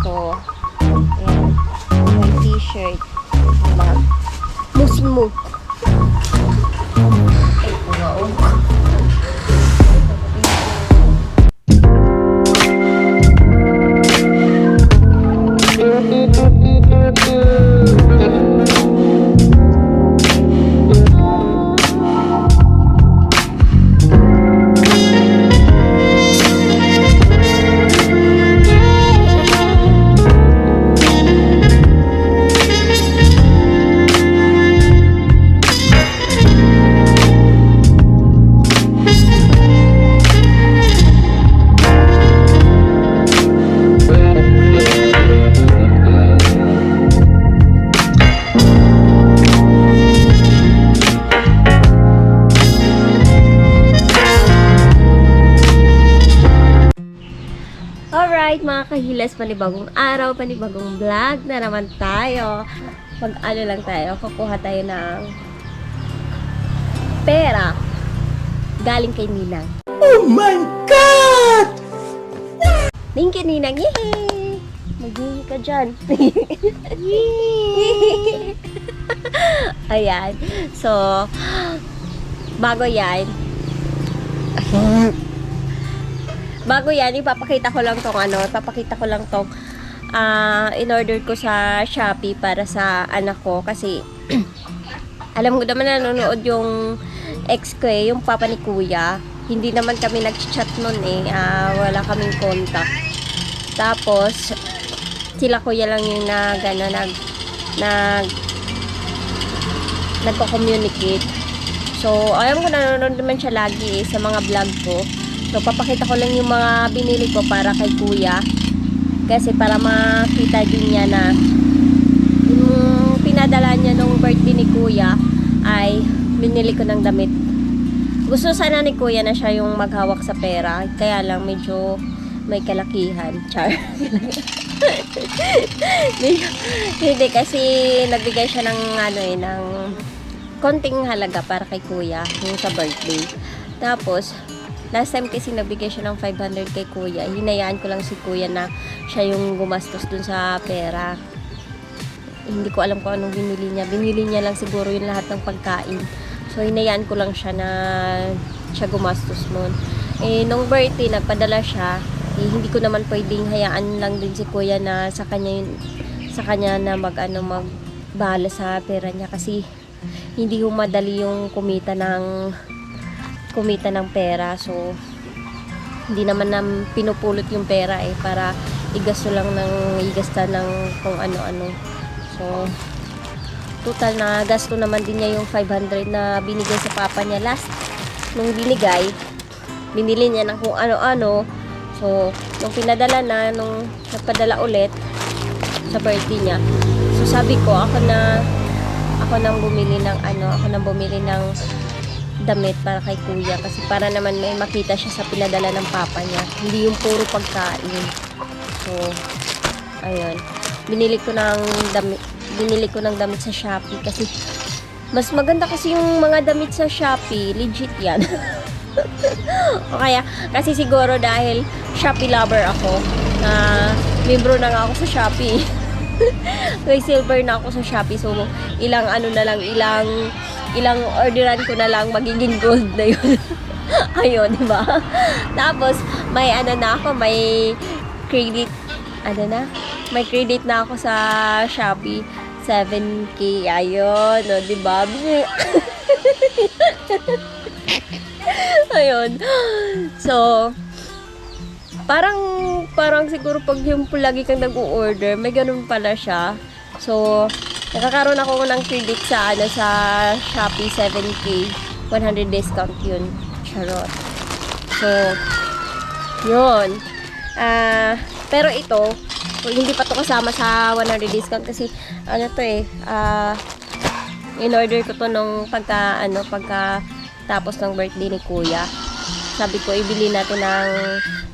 ko. Ayan. White t-shirt. Bag. Musmo. Ay, wow. Alright mga kahilas, panibagong araw, panibagong vlog na naman tayo. Mag-ano lang tayo, kukuha tayo ng pera galing kay Ninang. Oh my God! Thank you, Ninang! Yay! Maghihi ka dyan. Ayan. So, bago yan, ipapakita ko lang tong in-order ko sa Shopee para sa anak ko kasi alam ko naman nanonood yung ex ko yung papa ni kuya. Hindi naman kami nag-chat nun wala kaming contact. Tapos sila kuya lang yung nagko-communicate. So, alam ko nanonood naman siya lagi sa mga vlog ko. So, papakita ko lang yung mga binili ko para kay kuya. Kasi para makita din niya na yung pinadala niya nung birthday ni kuya ay binili ko ng damit. Gusto sana ni kuya na siya yung maghawak sa pera. Kaya lang medyo may kalakihan. Char. Hindi kasi nagbigay siya ng ng konting halaga para kay kuya yung sa birthday. Tapos last time kasi nabigay siya ng 500 kay kuya. Hinayaan ko lang si kuya na siya yung gumastos dun sa pera. Hindi ko alam kung anong binili niya. Binili niya lang siguro yung lahat ng pagkain. So, hinayaan ko lang siya na siya gumastos nun. Nung birthday, nagpadala siya. Hindi ko naman pwedeng hayaan lang din si kuya na sa kanya na magbahala sa pera niya. Kasi, hindi ko madali yung kumita ng pera. So hindi naman pinupulot yung pera para igasta ng kung ano-ano. So total na gasto naman din niya yung 500 na binigay sa papa niya last. Nung binili niya ng kung ano-ano. So nung pinadala nung nagpadala ulit sa birthday niya. So sabi ko ako nang bumili ng damit para kay kuya kasi para naman may makita siya sa pinadala ng papa niya, hindi yung puro pagkain. So ayun, binili ko ng damit sa Shopee kasi mas maganda kasi yung mga damit sa Shopee, legit yan. O kaya kasi siguro dahil Shopee lover ako, membro na nga ako sa Shopee. May silver na ako sa Shopee, so ilang orderan ko na lang magiging gold na yun. Ayun, di ba? Tapos may may credit may credit na ako sa Shopee 7K. Ayun, no, di ba? Ayun. So parang siguro pag yung lagi kang nag-order, may ganun pala siya. So nakakaroon ako ng credit sa Shopee 7K, 100 discount yun. Charot. So, yun. Pero ito, hindi pa to kasama sa 100 discount kasi in-order ko to nung pagka tapos ng birthday ni kuya. Sabi ko, ibili natin ng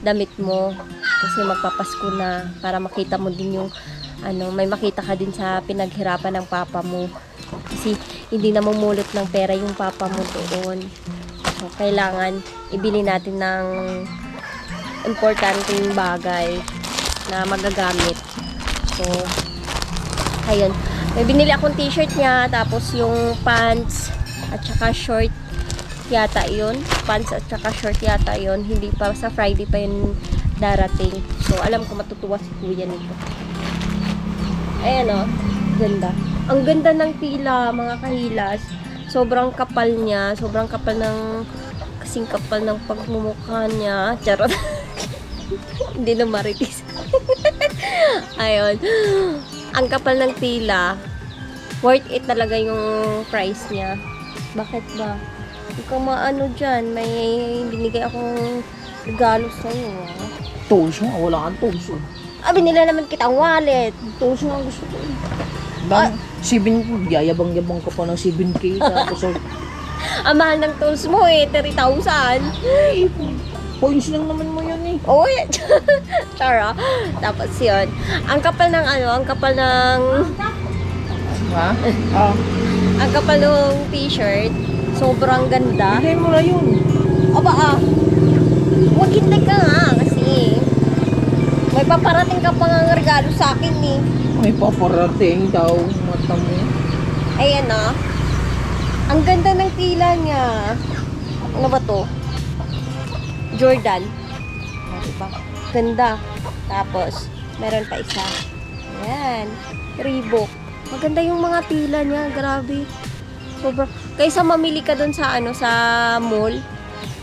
damit mo kasi magpapasko na para makita mo din yung may makita ka din sa pinaghirapan ng papa mo. Kasi hindi na mamulot ng pera yung papa mo doon. So, kailangan ibili natin ng importanteng bagay. na magagamit. So, ayun. May binili akong t-shirt niya, tapos yung pants at saka short yata yun. Pants at saka short yata yun. Hindi pa, sa Friday pa yun darating. So, alam ko matutuwa si kuya nito. Ayan o, ganda. Ang ganda ng tila, mga kahilas. Sobrang kapal niya. Sobrang kapal ng, kasing kapal ng pagmumukha niya. Charot. Hindi na maritis. Ayun. Ang kapal ng tila. Worth it talaga yung price niya. Bakit ba? Hindi ka maano dyan. May binigay akong regalo sa'yo. Tools nga, wala kang tools. Binila naman kitang wallet. Tools nga gusto ko. Bang, 7, yayabang-yabang ka pa ng 7K. Tapos, Ang mahal ng tools mo 30,000. points lang naman mo yun eh. Oh, yeah. Chara. Tapos yun. Ang kapal ng ang kapal ng, Ha? ang kapal ng t-shirt. Sobrang ganda. Bilhin mo na yun. Aba huwag hintay ka nga kasi may paparating ka pa ng regalo sa akin eh. May paparating daw, mata mo. Ayan na. Ang ganda ng tila niya. Ano ba to? Jordan. Diba? Ganda. Tapos, meron pa isa. Ayan. Reebok. Maganda yung mga tila niya. Grabe. Sobrang. Kaysa mamili ka dun sa sa mall,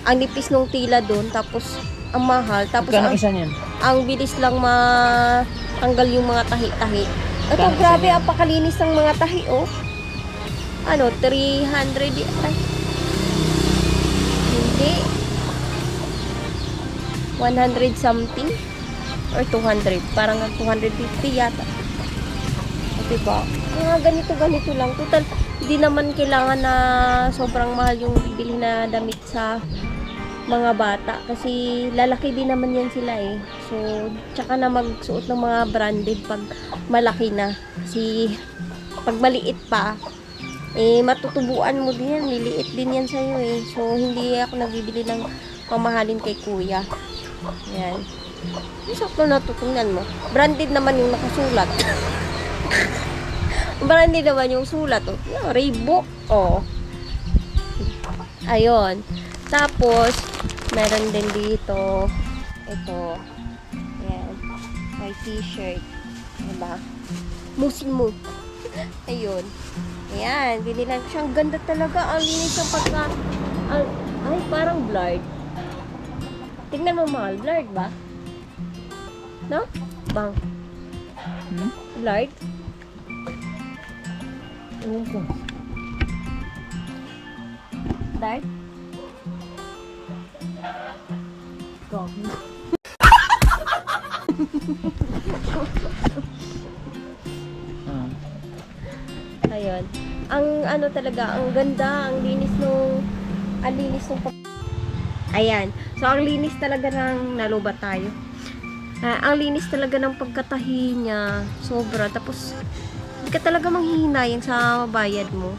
ang nipis ng tila dun, tapos ang mahal. Tapos Magkano isa niyan? ang bilis lang matanggal yung mga tahi-tahi. Ito, Magkano grabe, isa ang pakalinis ng mga tahi, oh. 300 ay. Hindi. 100 something or 200. Parang 250 yata. Diba? Ganito lang. Total, hindi naman kailangan na sobrang mahal yung bibili na damit sa mga bata. Kasi lalaki din naman yan sila eh. So, tsaka na magsuot ng mga branded pag malaki na. Kasi pag maliit pa, matutubuan mo din yan. Liliit din yan sa'yo eh. So, hindi ako nagbibili ng mamahalin kay kuya. Yan. Sakto na tutunan mo. Branded naman yung nakasulat. Branded naman yung sulat. Oh. Yeah, Reebok. Oh. Ayun. Tapos, meron din dito. Ito. Ayan. May t-shirt. Diba? Musin mo. Ayun. Ayan. Binilan ko siya. Ang ganda talaga. Ang linis ng pagka... Ay, parang blurred. Tingnan mo mahal. Blurred ba? No? Bang. Blurred? Ewan ko. Blurred? Ayun. Ang talaga, ang ganda, ang linis nung Ayan. So, ang linis talaga ng nalubat tayo. Ang linis talaga ng pagkatahi niya. Sobra. Tapos, hindi ka talaga manghihinayang sa bayad mo.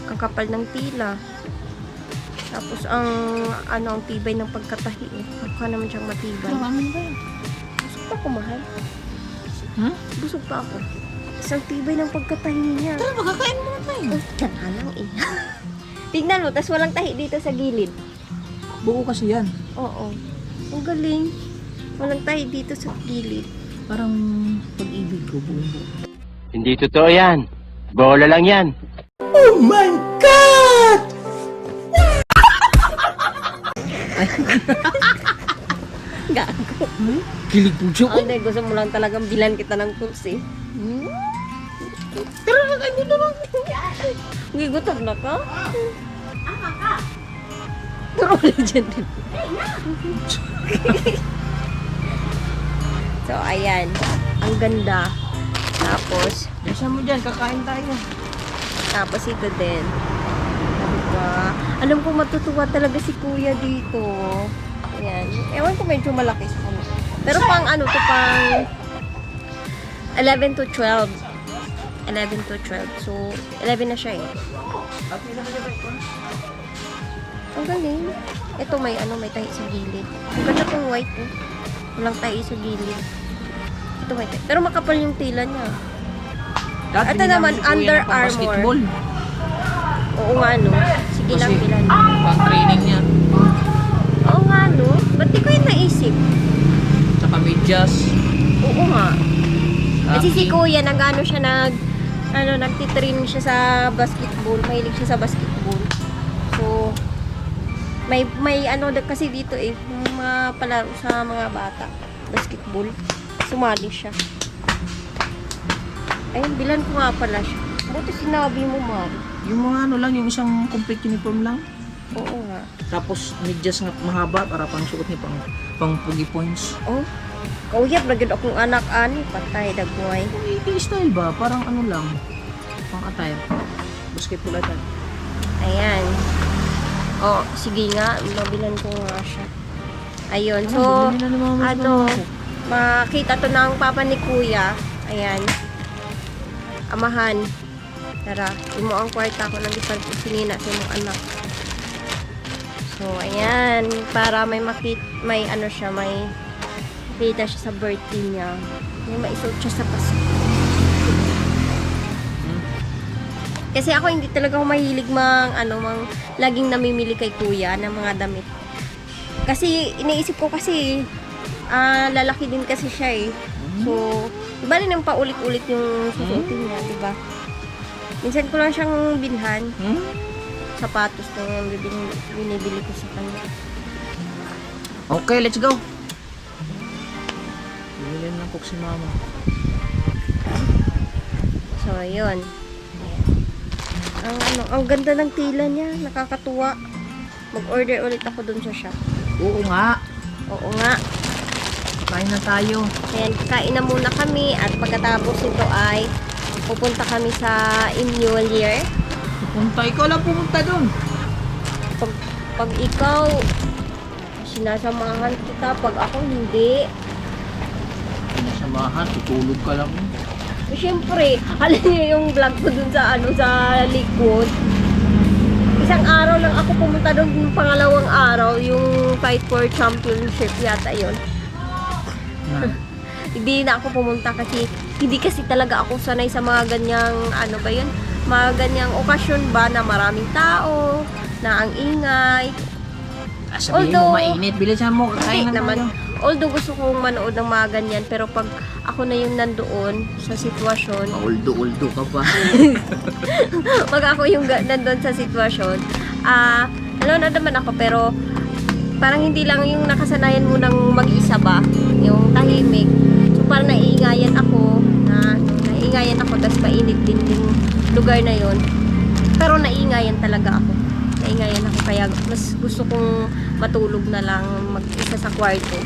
Ang kapal ng tila. Tapos, ang tibay ng pagkatahi. Mukha naman siyang matibay. Ano ba yan? Busog pa ako, mahal. Ha? Busog pa ako. Tapos, ang tibay ng pagkatahi niya. Tara, makakain mo na tayo. Tara lang eh. Tignan mo, tapos walang tahi dito sa gilid. Buo kasi yan. Oo. Ang galing. Walang tahi dito sa gilid. Parang pag-ibig ko, buo. Hindi totoo yan. Bola lang yan. Oh my God! Gago. Kilig po siya. Hindi, gusto mo lang talagang bilan kita ng tools eh. Tara na kayo na lang. Hindi, gutom na ka? Turo na dyan din. So, ayan. Ang ganda. Tapos, Bisa mo dyan, kakain tayo. tapos ito din. Diba? Alam ko matutuwa talaga si kuya dito. Ayan. Ewan ko medyo malaki sa kanya. Pero pang to pang 11 to 12. 11 to 12. So, 11 na siya eh. Ang galing. Ito may may tahi sa gilid. Ang ganda tong white eh. Walang tayo sa gilid. Ito may tayo. Pero makapal yung tila niya. Dati Ito naman, si Kuya Under na pang-basketball. Oo nga, no? Sige lang, Kasi, bilan. pang-training niya. Oo nga, no? Ba't di ko yung naisip? Tsaka medyas. Oo nga. Kasi si Aking- Kuya, nagtitrain siya sa basketball. Mahilig siya sa basketball. So, may kasi dito yung mga palaro sa mga bata. Basketball. Sumali siya. Ayun, bilan ko nga pala siya. Buti sinabi mo, Mari. Yung mga lang, yung isang complete uniform lang. Oo nga. Tapos medyas nga mahaba para pang suot niya pang pugi points. Oh, kauyap na gud akong anak ani. Patay, dagway. Style ba? Parang lang. Pang attire. Basketball attire. Ayan. Oh, sige nga. Mabilan ko nga siya. Ayun. So, makita to ng papa ni Kuya. Ayan. Amahan. Tara, imo ang kwarta ko nang sinina sa imong anak. So, ayan. Para may may kita siya sa birthday niya. May maisuot siya sa Pasko. Kasi ako hindi talaga ako mahilig laging namimili kay Kuya ng mga damit. Kasi iniisip ko kasi lalaki din kasi siya eh. So, iba rin ang paulit-ulit yung susuotin niya, di ba? Minsan ko lang siyang bilhan. Sapatos na yung binibili ko sa kanya. Okay, let's go. Bumili ng cook si mama. So, ayun. Ang ganda ng tila niya. Nakakatuwa. Mag-order ulit ako dun sa shop. Oo nga. Oo nga. Kain na tayo. Ayan, kain na muna kami at pagkatapos ito ay pupunta kami sa annual year. Pupunta. Ikaw lang pumunta dun. Pag ikaw, sinasamahan kita. Pag ako, hindi. Samahan, tutulog ka lang. Eh, syempre, alam niyo yung vlog ko dun sa sa likod. Isang araw lang ako pumunta doon, yung pangalawang araw, yung Fight for Championship yata yun. Hindi na ako pumunta kasi hindi kasi talaga ako sanay sa mga ganyang mga ganyang okasyon ba na maraming tao, na ang ingay. Sabihin mo mainit, bilisan mo, kakain Hindi na naman. tayo. Although gusto kong manood ng mga ganyan, pero pag ako na yung nandoon sa sitwasyon, Uldo ka pa. pag ako yung nandoon sa sitwasyon, na naman ako, pero parang hindi lang yung nakasanayan mo ng mag-isa ba, yung tahimik. So parang naiingayan ako, tapos mainit din yung lugar na yon. Pero naiingayan talaga ako. Kaya mas gusto kong matulog na lang mag-isa sa kwarto.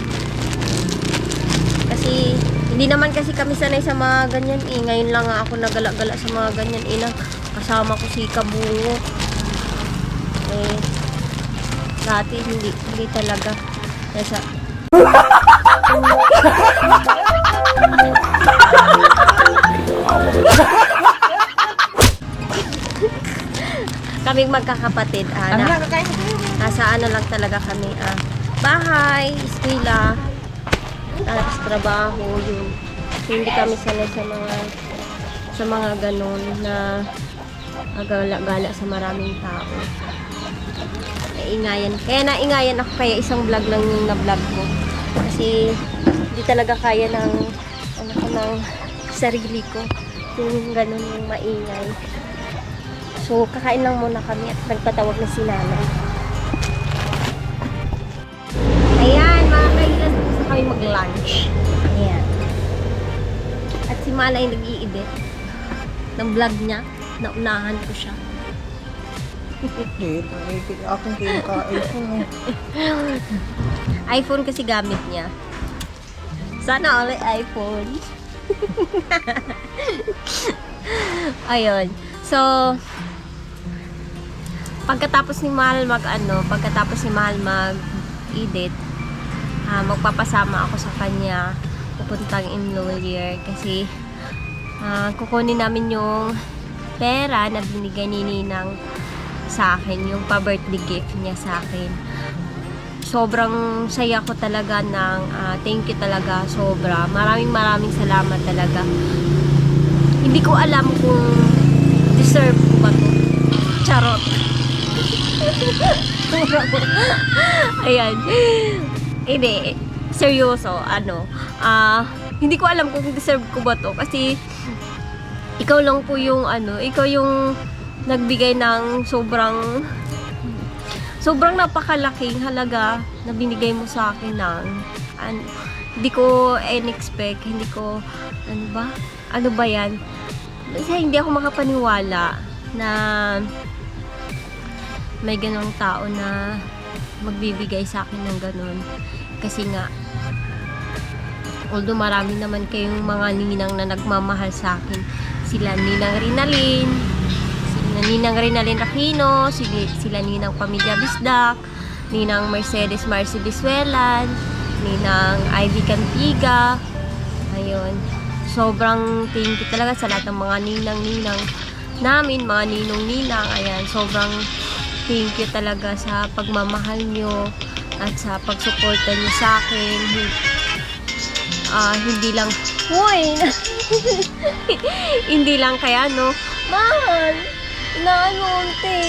Kasi hindi naman kasi kami sanay sa mga ganyan eh. Ngayon lang ako nagala-gala sa mga ganyan eh. Kasama ko si Kabungo. Eh, dati hindi talaga. Kaya kaming magkakapatid, nasa lang talaga kami, bahay, eskwela, tapos trabaho, yun. Hindi kami sanay sa mga ganun na gala-gala sa maraming tao. Kaya naingayan ako, kaya isang vlog lang yung na-vlog ko. Kasi hindi talaga kaya ng sarili ko. Yung ganun yung maingay. So, kakain lang muna kami at nagpatawag na si nanay. Ayan, mga kailan gusto kami mag-lunch. Ayan. At si Malay nag-i-edit ng vlog niya. Naunahan ko siya. Akong kinaka-iPhone. iPhone kasi gamit niya. Sana all iPhone. Ayun. So, pagkatapos ni Mahal mag-edit, magpapasama ako sa kanya pupuntang New Year kasi kukunin namin yung pera na binigay ni Ninang sa akin, yung pa-birthday gift niya sa akin. sobrang saya ko talaga ng thank you talaga, sobra. Maraming salamat talaga. Hindi ko alam kung deserve ko ba to. Charot. Ayan. Hindi, seryoso, hindi ko alam kung deserve ko ba to kasi ikaw lang po yung ikaw yung nagbigay ng sobrang napakalaking halaga na binigay mo sa akin ng hindi ko in-expect, hindi ko ano ba yan? Kasi hindi ako makapaniwala na may ganong tao na magbibigay sa akin ng ganon. Kasi nga, although marami naman kayong mga ninang na nagmamahal sa akin, sila Ninang Rinalin Aquino, sila Ninang Pamilya Bisdak, Ninang Mercedes Marcy Bisuelan, Ninang Ivy Cantiga. Ayun, sobrang thank you talaga sa lahat ng mga ninang namin, mga ninong-ninang. Ayan, sobrang thank you talaga sa pagmamahal nyo at sa pagsuporta nyo sa akin. Hindi lang hindi lang kaya mahal unti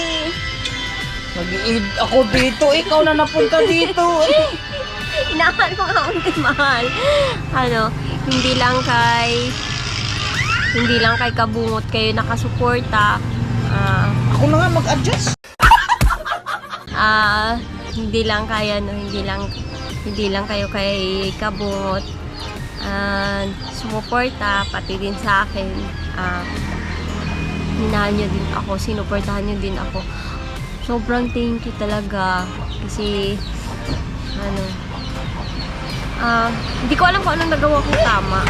Nag-i-eat ako dito. Ikaw na napunta dito. inahan ko nga unti mahal. Hindi lang kay Kabungot kayo nakasuporta. Ako na nga mag-adjust. Hindi lang kayo kay Kabungot sumuporta, pati din sa akin. Minahal nyo din ako, sinuportahan nyo din ako. Sobrang thank you talaga kasi hindi ko alam kung anong nagawa kong tama.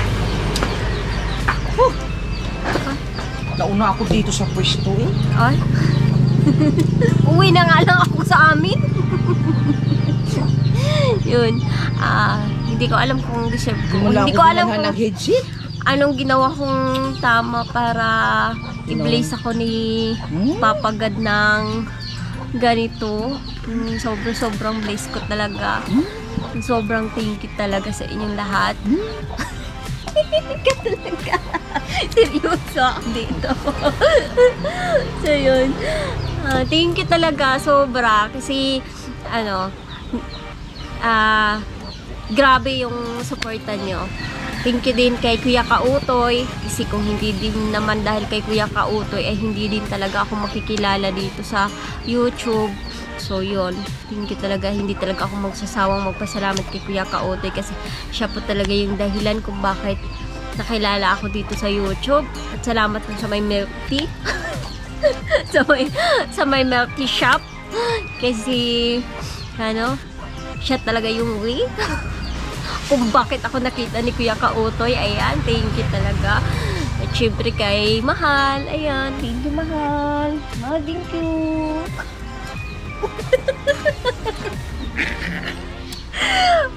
Nauna ako dito sa pwesto Ay. Uwi na nga lang ako sa amin. Yun. Hindi ko alam kung deserve ko. Hindi ko alam kung headset. anong ginawa kong tama para i-blaze ako ni Papa God ng ganito. Sobrang blaze ko talaga. Sobrang thank you talaga sa inyong lahat. Ka talaga. Seryoso ako dito. So yun. Thank you talaga, sobra. Kasi grabe yung supportan nyo. Thank you din kay Kuya Kautoy. Kasi kung hindi din naman dahil kay Kuya Kautoy, ay hindi din talaga ako makikilala dito sa YouTube. So yun, thank you talaga. Hindi talaga ako magsasawang magpasalamat kay Kuya Kautoy kasi siya po talaga yung dahilan kung bakit nakilala ako dito sa YouTube. At salamat din sa may milk tea. sa may milk tea shop. Kasi siya talaga yung way kung bakit ako nakita ni Kuya Kautoy. Ayan, thank you talaga. At syempre kay Mahal. Ayan, thank you Mahal. Mahal, thank you.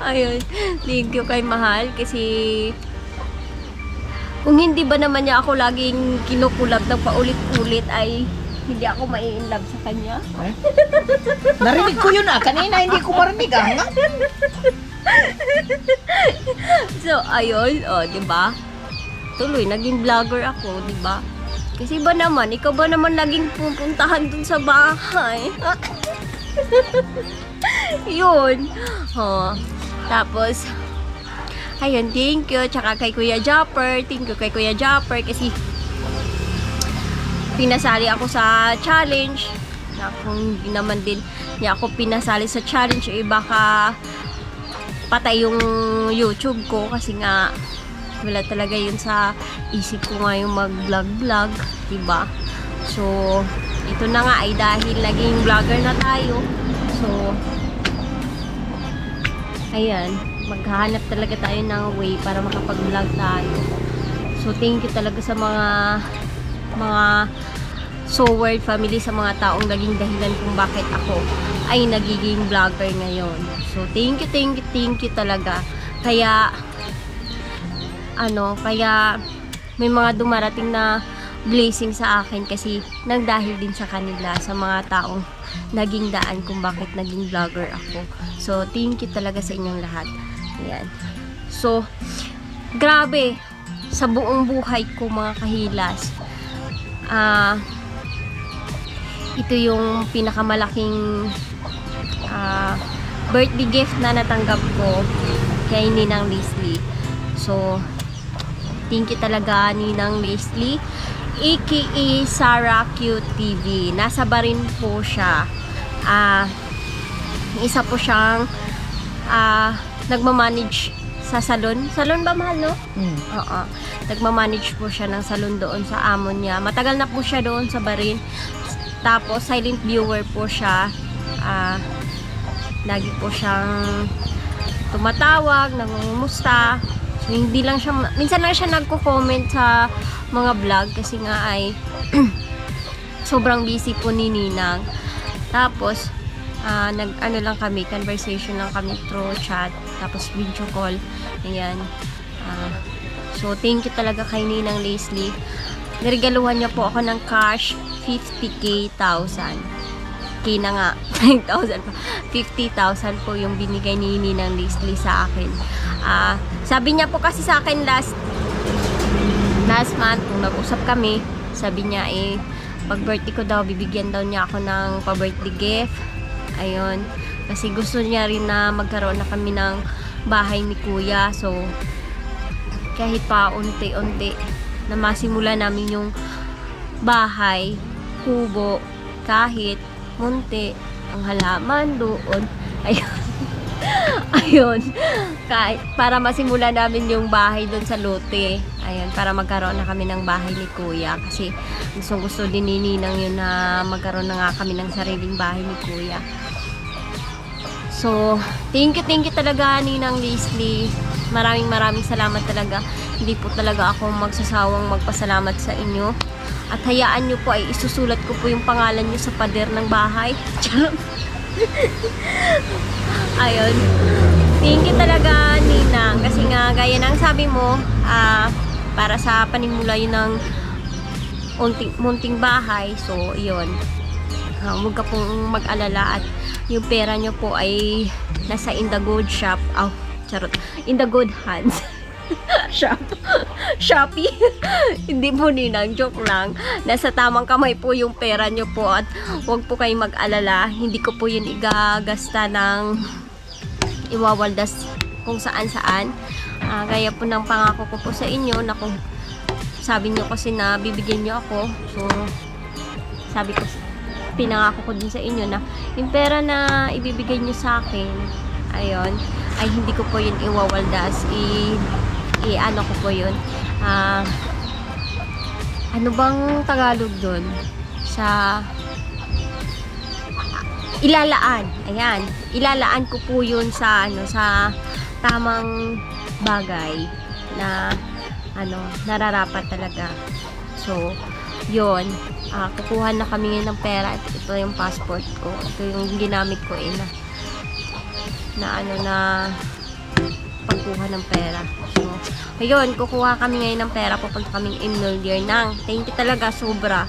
Ayun, thank you kay Mahal kasi kung hindi ba naman niya ako laging kinukulab ng paulit-ulit ay hindi ako mai-inlove sa kanya. Narinig ko yun kanina hindi ko marinig So, ayun, diba? Tuloy, naging vlogger ako, diba? Kasi ba naman, ikaw ba naman laging pupuntahan dun sa bahay? Yun. Tapos, ayun, thank you. Tsaka kay Kuya Japper. Thank you kay Kuya Japper kasi pinasali ako sa challenge. Na kung hindi naman din niya ako pinasali sa challenge, baka patay yung YouTube ko kasi nga wala talaga yun sa isip ko nga yung mag-vlog, diba? So, ito na nga ay dahil naging vlogger na tayo. So, ayan, maghahanap talaga tayo ng way para makapag-vlog tayo. So, thank you talaga sa mga Soward family, sa mga taong naging dahilan kung bakit ako ay nagiging vlogger ngayon. So, thank you talaga. Kaya may mga dumarating na blessing sa akin kasi nang dahil din sa kanila, sa mga taong naging daan kung bakit naging vlogger ako. So, thank you talaga sa inyong lahat. Ayan. So, grabe, sa buong buhay ko mga kahilas, ito yung pinakamalaking birthday gift na natanggap ko kay Ninang Leslie. So, thank you talaga Ninang Leslie, aka Sarah Cute TV. Nasa Barin po siya. Isa po siyang nagmamanage sa salon. Salon ba, mahal, no? Oo. Nagmamanage po siya ng salon doon sa amo niya. Matagal na po siya doon sa Barin. Tapos, silent viewer po siya. Lagi po siyang tumatawag, nangungumusta. So, hindi lang siya, minsan lang siya nagko-comment sa mga vlog kasi nga ay sobrang busy po ni Ninang. Tapos, nag-ano lang kami, conversation lang kami through chat, tapos video call. Ayan. So, thank you talaga kay Ninang Leslie. Niregaluhan niya po ako ng cash 50,000. K na nga. 9,000 pa. 50,000 po yung binigay ni Ninang Leslie sa akin. Sabi niya po kasi sa akin last month, kung nag-usap kami, sabi niya pag birthday ko daw, bibigyan daw niya ako ng pa-birthday gift. Ayun. Kasi gusto niya rin na magkaroon na kami ng bahay ni Kuya. So, kahit pa unti-unti na masimula namin yung bahay, kubo, kahit munti, ang halaman doon. Ayun. Ayun. Kahit, para masimula namin yung bahay doon sa lote. Ayun, para magkaroon na kami ng bahay ni Kuya. Kasi gusto din ni Ninang yun na magkaroon na nga kami ng sariling bahay ni Kuya. So, thank you talaga Ninang Leslie. Maraming salamat talaga. Hindi po talaga ako magsasawang magpasalamat sa inyo. At hayaan nyo po ay isusulat ko po yung pangalan nyo sa pader ng bahay. Ayun. Thank you talaga, Ninang. Kasi nga, gaya ng sabi mo, para sa panimula yun ng munting bahay. So, yun. Huwag ka pong mag-alala at yung pera nyo po ay nasa in the good shop. Charot. In the good hands. Shopee. Hindi po Ninang, joke lang. Nasa tamang kamay po yung pera nyo po at huwag po kayong mag-alala. Hindi ko po yun igagasta ng iwawaldas kung saan-saan. Gaya po ng pangako ko po sa inyo na kung sabi nyo kasi na bibigyan nyo ako. So, sabi ko, pinangako ko din sa inyo na yung pera na ibibigay nyo sa akin, ayun, ay hindi ko po yun iwawaldas. Ano ko po yun, ano bang Tagalog dun? Sa ilalaan. Ayan, ilalaan ko po yun sa sa tamang bagay na nararapat talaga. So, yun, kukuha na kami ngayon ng pera. Ito yung passport ko. Ito yung ginamit ko na pagkuha ng pera. So, ayun, kukuha kami ngayon ng pera. Pupunta kaming Emillier ng. Thank you talaga, sobra.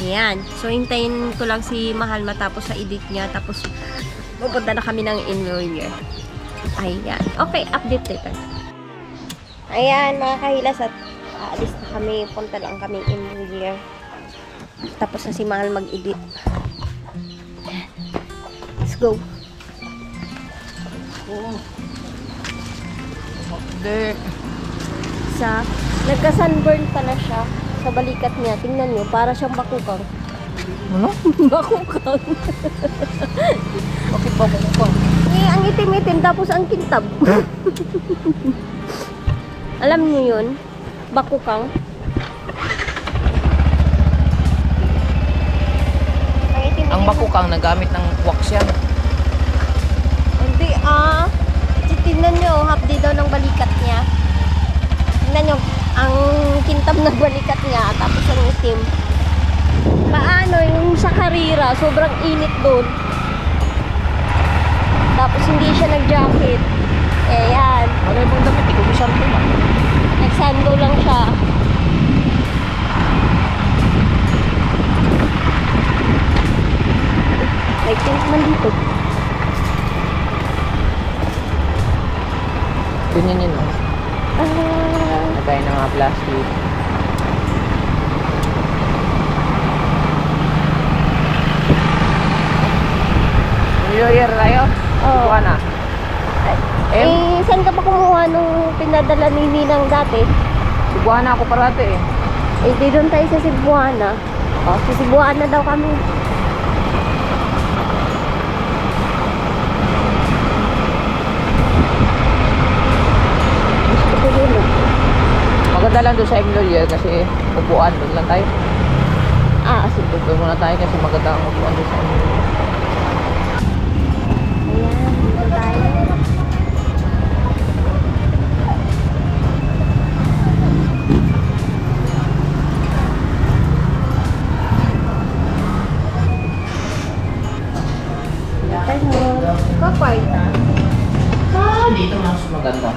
Ayan. So, hintayin ko lang si Mahal matapos sa edit niya. Tapos, pupunta na kami ng Emillier. Ayan. Okay, update later. Ayan, mga kahilas, at aalis na kami. Punta lang kami Emillier. Tapos na si Mahal mag-edit. Let's go. Nagka-sunburn pala siya sa balikat niya. Tingnan niyo, para siyang bakukang. Ano? Bakukang. Bakit bakukang? Ang itim-itim, tapos ang kintab. Alam niyo yun? Bakukang. Ang bakukang nagamit ng wax yan. Hindi, tingnan nyo, hapdi daw ng balikat niya. Tingnan nyo, ang kintab ng balikat niya, tapos ang itim. Paano, yung sa karira, sobrang init doon. Tapos hindi siya nag-jacket. Yan. Wala ibang damit, ikaw may sando na. Nagsando lang siya. Ganyan yun, oh. Ah, Nagkaya ng mga plastic. New Year tayo? Oo. Buwan na. saan ka pa kumuha nung pinadala ni Ninang dati? Buwan ako parati eh. Di doon tayo sa Cebuana. Sa Cebuana daw kami. Gusto ko yun. Maganda lang doon sa New Year kasi upuan. Doon lang tayo. Sige. Doon muna tayo kasi maganda ang upuan doon sa New Year. Ayan, dito tayo. Kapay. Dito mas maganda.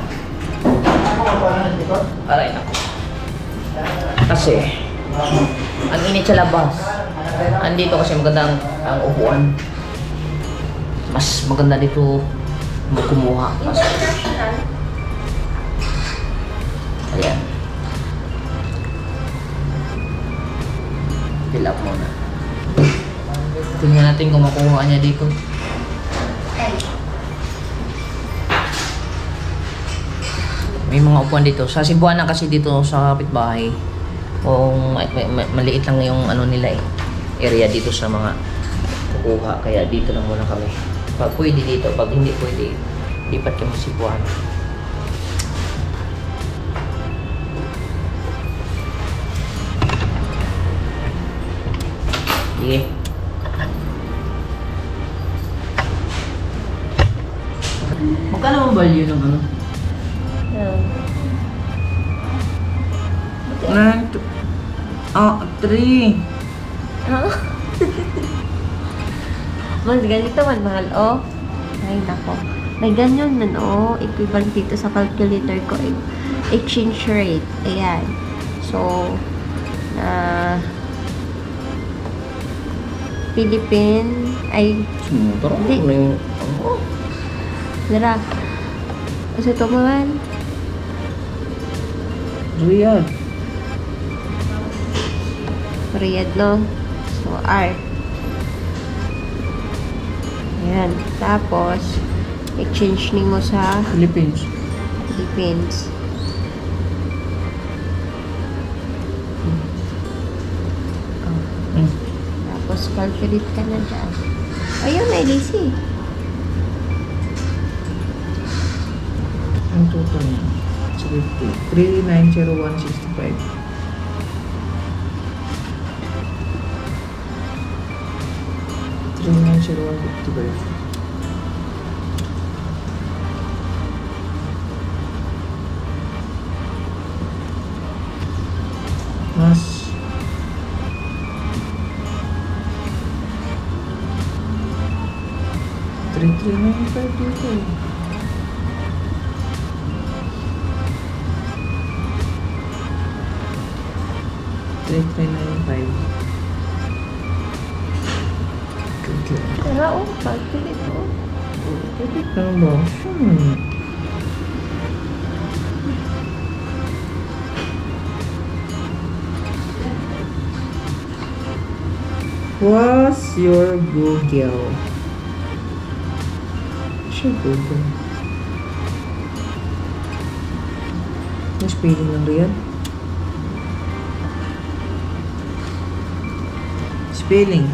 Aray nako. Kasi, ang init sa labas. Andito kasi maganda ang upuan. Mas maganda dito kumuha. Mas, ayan. Fill up muna. Tingnan natin kung makuha niya dito. May mga upuan dito. Sa Cebuana kasi dito sa kapitbahay. Kung maliit lang yung ano nila eh. Area dito sa mga kukuha. Kaya dito lang muna kami. Pag pwede dito, pag hindi pwede, lipat kami sa Cebuana. Sige. Magkano ang value ng ano? Ayan. 3. Mas ganito man, mahal, oh. Ay, nako. May ganyan nun, oh. Equivalent dito sa calculator ko. Exchange rate. Ayan. So, Philippine, ay, Parang Hindi. ano yung... Dara. Kasi ito man. Riyadh. Riyadh, no? So, R. Ayan. Tapos, exchange ni mo sa Philippines. Philippines. Tapos, calculate ka na dyan. Ayun, may lisi. Ang total niya. 3,901.65. Mas 3,395 dito eh. $3,395. Okay. Tara, oh. Calculate, oh. Ano ba? What's your Google? What's your Google? Yung spelling ng Riyadh? Spelling.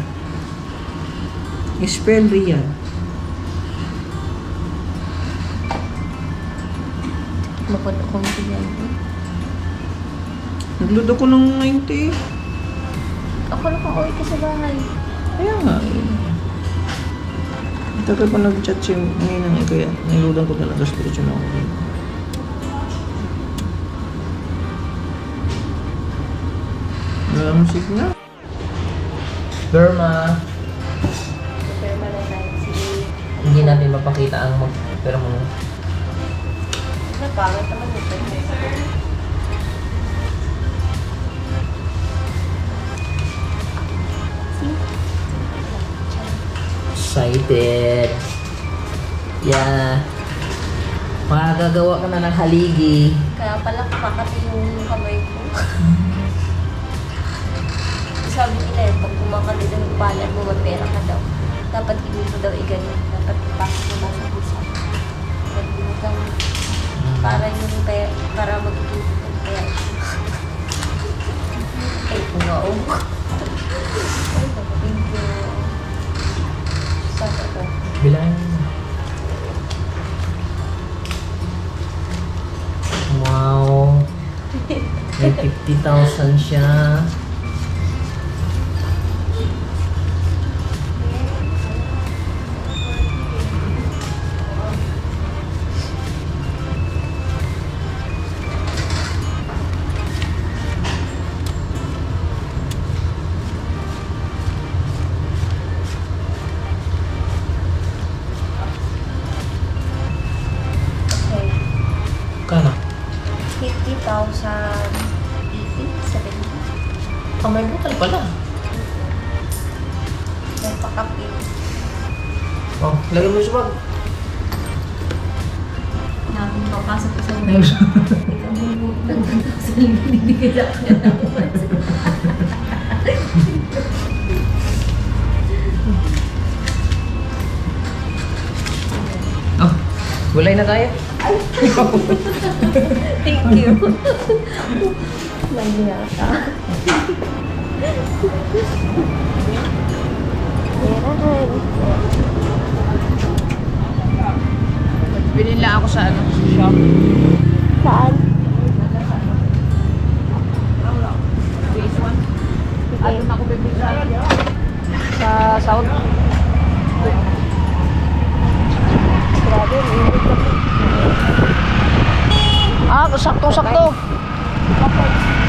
Spell Riyadh. Mapod akong tigyan. Nagload ako ng 90. Ako lang ka-uwi ka sa bahay. Kaya nga eh. Tagal pa nag-chat siya ngayon eh. Kaya niludan ko na lang. Tapos diretso na ako. Wala mong signal. Burma. Superman na tayo. Sige. Hindi natin mapakita ang pero mo. Napangit naman ito. Excited. Yeah. Mga gagawa ka na ng haligi. Kaya pala kumakati yung kamay ko. Sabi nila yun, pag kumakati daw yung palad mo, mapera ka daw. Dapat hindi mo daw i-ganyan. Dapat ipasok mo lang sa pusa. Ganyan kang para yung kaya, para magiging kaya. Ay, no. Ay, thank you. Saan ito? Bilang. Wow. May 50,000 siya. Okay. Kano? 50,000, 80, 70. May bukal pala. May pakapi. Oh, lagay mo sa bag. Namin papasok ko sa mga. Ikaw bumutan sa hindi ka sa akin naman. Oh, gulay na tayo. Thank you. Nandiya ka. Meron. Bilhin lang ako sa ano, sa shop. Saan? This one. Sige. Ako bibili sa South. Grabe, hindi ka. Ah, sakto-sakto.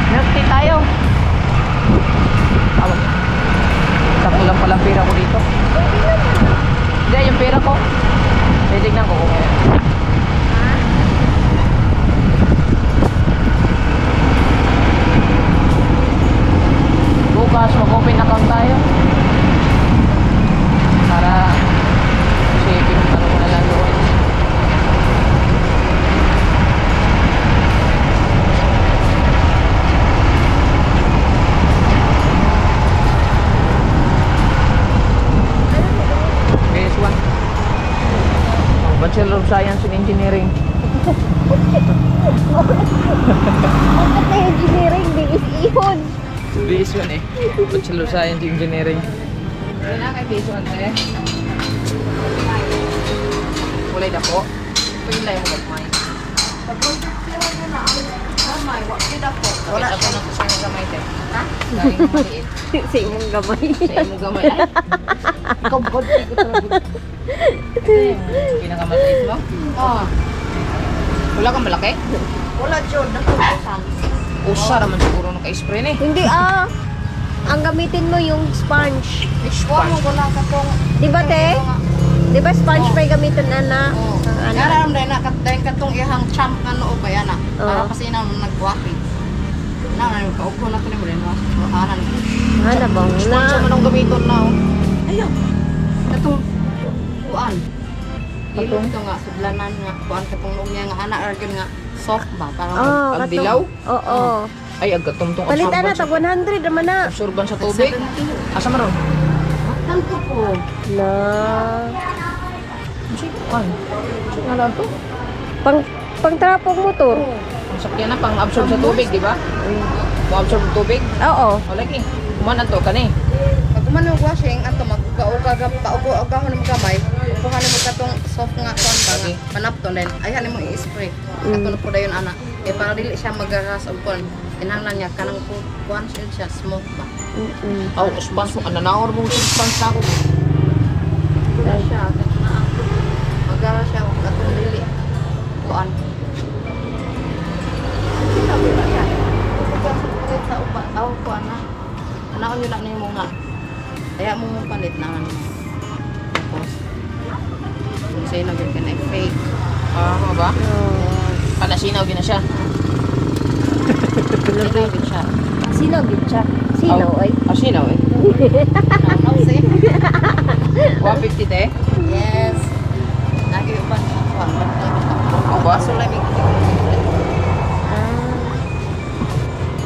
Milk tea tayo. Tawag. Sakto lang palang pera ko dito. Hindi, yung pera ko. Titignan ko kung bukas mag-open account tayo. Para kasi pinuntan ko na lang doon. PS1. Bachelor of Science in Engineering. Bakit na engineering? Di is ihon. PS1 eh. Bachelor of Science in Engineering. Wala na kay PS1 eh. Kulay na po. Kulay mo gagmay. Wala ako na sa inyo gamay te. Ha? Sa inyo maliit. Sa imong gamay. Sa inyo gamay. Ay. Ikaw bad. Ikaw talaga. Ito yung pinakamaliit mo? Oo. Wala kang malaki? Wala dyan. Nakukusan. Usa naman siguro naka-spray na eh. Hindi ang gamitin mo yung sponge. Sponge. Wala ka tong Di ba te? Di ba sponge pa yung gamitin na? oh. Ano? Yara ram na katayin ka tong ihang champ nga noo ba yan Oo. Para kasi na nagbuwaki. Na kaupo na pala mo rin was. Hanan. Ano bang na? Sponge naman ang gamiton na oh. Ayo. Katong kuan. Ilong to nga sudlanan nga kuan katong umya nga ana argan nga soft ba para Oh, ang dilaw? Oo. Ay, agkatumtong Palitan na, tag 100 naman na. absorban sa tubig. Asa maron? tanto ko. Na. Ay, saan nga lang to? Pang trapong motor. Ang sakyan na pang absorb sa tubig, di ba? Pang absorb sa tubig. Oo. O, lagi. Kumanan to, kani. Pag manong washing ato mag-uga-uga paugo-uga mo ng gamay. Kuhanin mo katong soft nga kuan ba nga Okay. panapton din. Ay hanin mo i-spray. Katulad po dayon ana. Eh para dili siya magaras og kuan. Kinahanglan niya kanang kuan siya smooth ba. Aw, spans mo. Ananawar mo yung spans na ako. Wala siya. Magaras siya og katong dili. Kuan. Wala siya. Pagka sa uba, aw kuan na. Anaon nyo lang na yung mga. Kaya mo palit na naman. Tapos, kung sa'yo na ka na fake. Ah, mga ba? Panasinaw din na siya. Sinaw din siya. Sinaw gid siya. Sinaw ay. Ah, sinaw eh. Now, see? 150 te. Yes. Lagi ba? Kuha, sulay may Ah,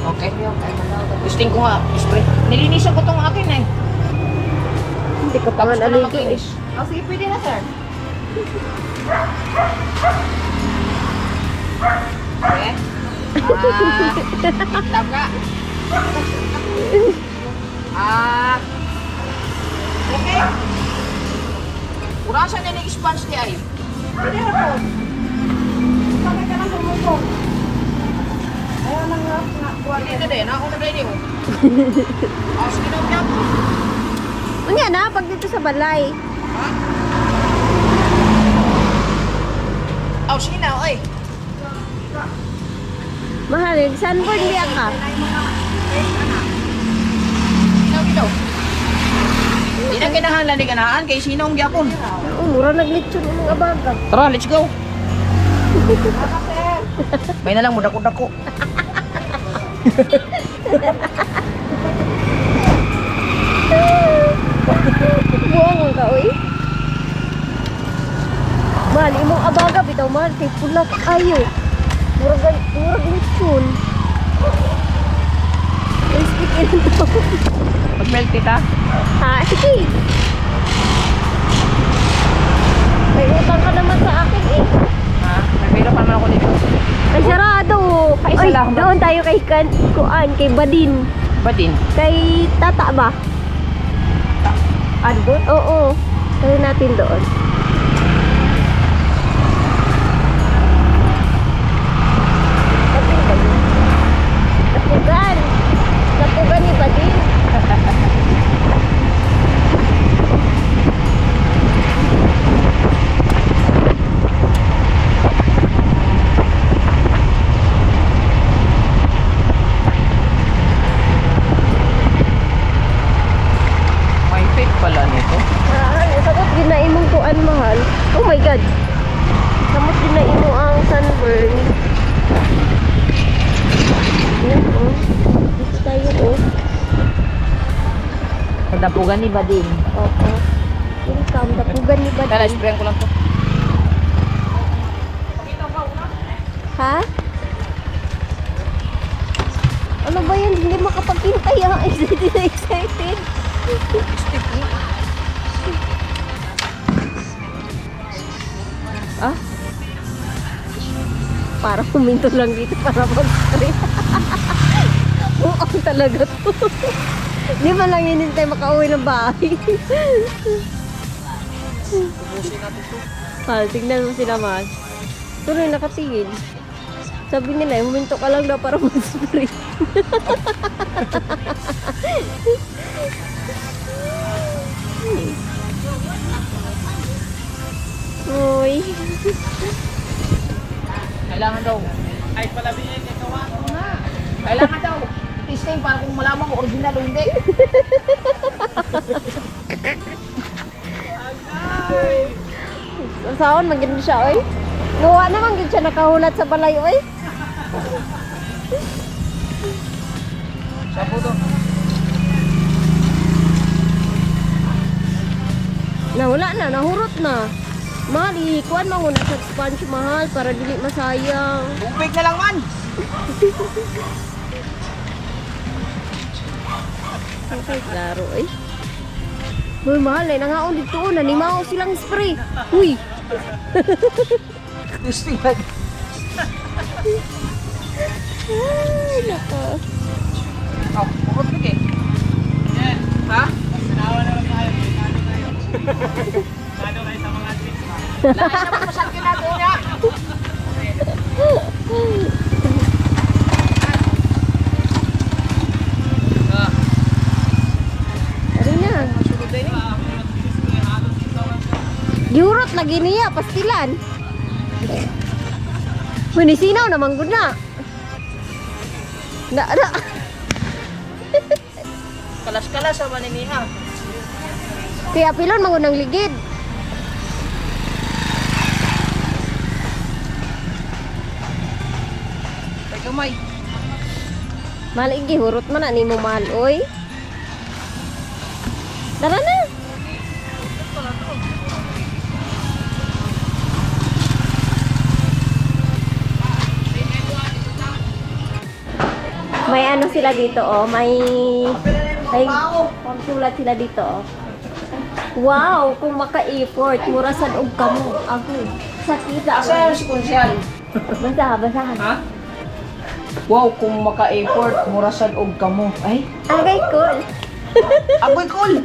Okay. Gusting ko nga, spray. Nilinisan ko tong akin eh. hindi ko pa nga naligo eh. Oh, sige, pwede na, sir. Okay. Itlog ka. Okay. Urasan na yung sponge di ay. Pwede na po. Bakit ka lang sumubok? Ayaw nang nga. Dito din, ako na rin yun. Sige na umiyak. Unya na, pag dito sa balay. Sige na, oy. Mahal, sunburn niya ka. Ilaw. Di na kinahanglan ni ganaan kay sinong gyapon. Mura naglitsyon ng mga baga. Tara, let's go. May na lang mo dako-dako. Buang ka, uy. Mahal, imong abaga, bitaw mahal, kay pula ka kayo. Murag litsyon. Speak in to. Mag-melty ta. Ha, sige. May utang ka naman sa akin eh. Ha? May pera pa naman ako dito. Ay, sarado. Ay, Ay, salamat. doon tayo kay Kuan, kay Badin. Ba din? Kay Tata ba? Ano doon? Oo. Tayo natin doon. Napugan. Napugan ni Badin. May fit pala nito. Samot ginaimong kuan mahal. Oh my god. Samot ginaimo ang sunburn. Yan oh. Dito tayo oh. Pagdapugan ni Badin. Oo. Welcome. Dapugan ni Tara, Badin. sprayan ko lang to. Ha? Ano ba yan? Hindi makapagkintay ang excited na excited. Ah? Para huminto lang dito para mag-spray. Buang talaga to. Hindi man lang hinintay makauwi ng bahay. Tingnan mo sila man. Tuloy nakatingin. Sabi nila, huminto ka lang daw para mag-spray. Uy. Kailangan daw. Ay, palabihin, ikaw ako na. Kailangan daw. Testing para kung malaman ko original o hindi. Saan maganda siya, oy? Nuwa naman gid siya nakahulat sa balay, oy. Sapo to. Nawala na, nahurot na. Mahal, ikuan mo na sa sponge mahal para dili masayang. Tubig na lang man. Okay, klaro, oy. Uy, mahal, eh, nangaon dito, nanimaw silang spray. Uy. Testing lang. Ay, naka. Oh, bukod ka eh. Ha? Lahat naman masalkin natin niya. Ari na. Yurot lagi niya, pastilan. Manisinaw naman gud na. Na. Kalas-kalas sa maniniha. Kaya pilon mangunang ligid. Tay kamay. Mahal igi hurot man na nimo mahal oy. Tara na. May ano sila dito, oh. May pagsulat sila dito, oh. Wow, kung maka-effort, mura sa og kamo. Ako, sakita. Asa si Konsyal? Basahan. Ha? Wow, kung maka-effort, murasan og kamo. Ay, Agay, cool. aboy cool!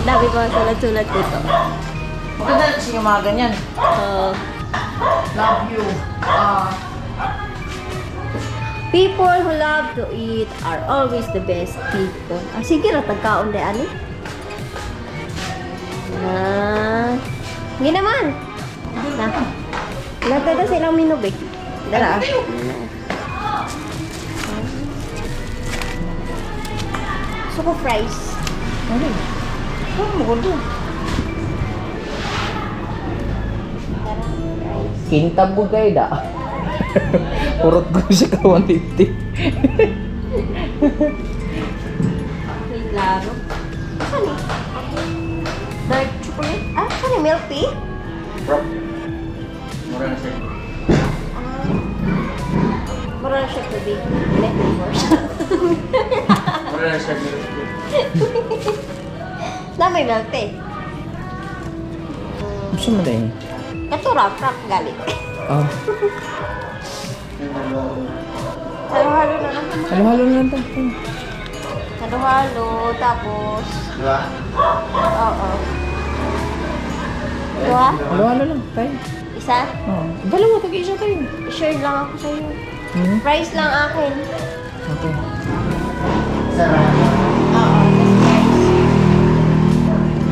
Dami ko sulat-sulat dito. Maganda kasi yung mga ganyan. Love you. People who love to eat are always the best people. Sige, ratagkaon de ani. Hindi naman. Nagdada silang minubig. Dara. Gusto ko fries. Ano? Ano mo ko doon? Kintab ko kayo da. Urot ko siya ka 150. May klaro. Saan eh? Dark chocolate? Ah, saan eh? Milk tea? Mura na siya. Mura na siya tubig. Electric siya. Mura na siya. Na may milk tea. Gusto mo na Ito rap galit. Oh. Halo-halo na lang. Halo-halo na lang to. Halo-halo, tapos... Oo. Dua? Halo-halo lang tayo. Isa? Oo. Dalawa, tag-isa tayo. Share lang ako sa'yo. Hmm? Price lang akin. Okay. Oo, that's price.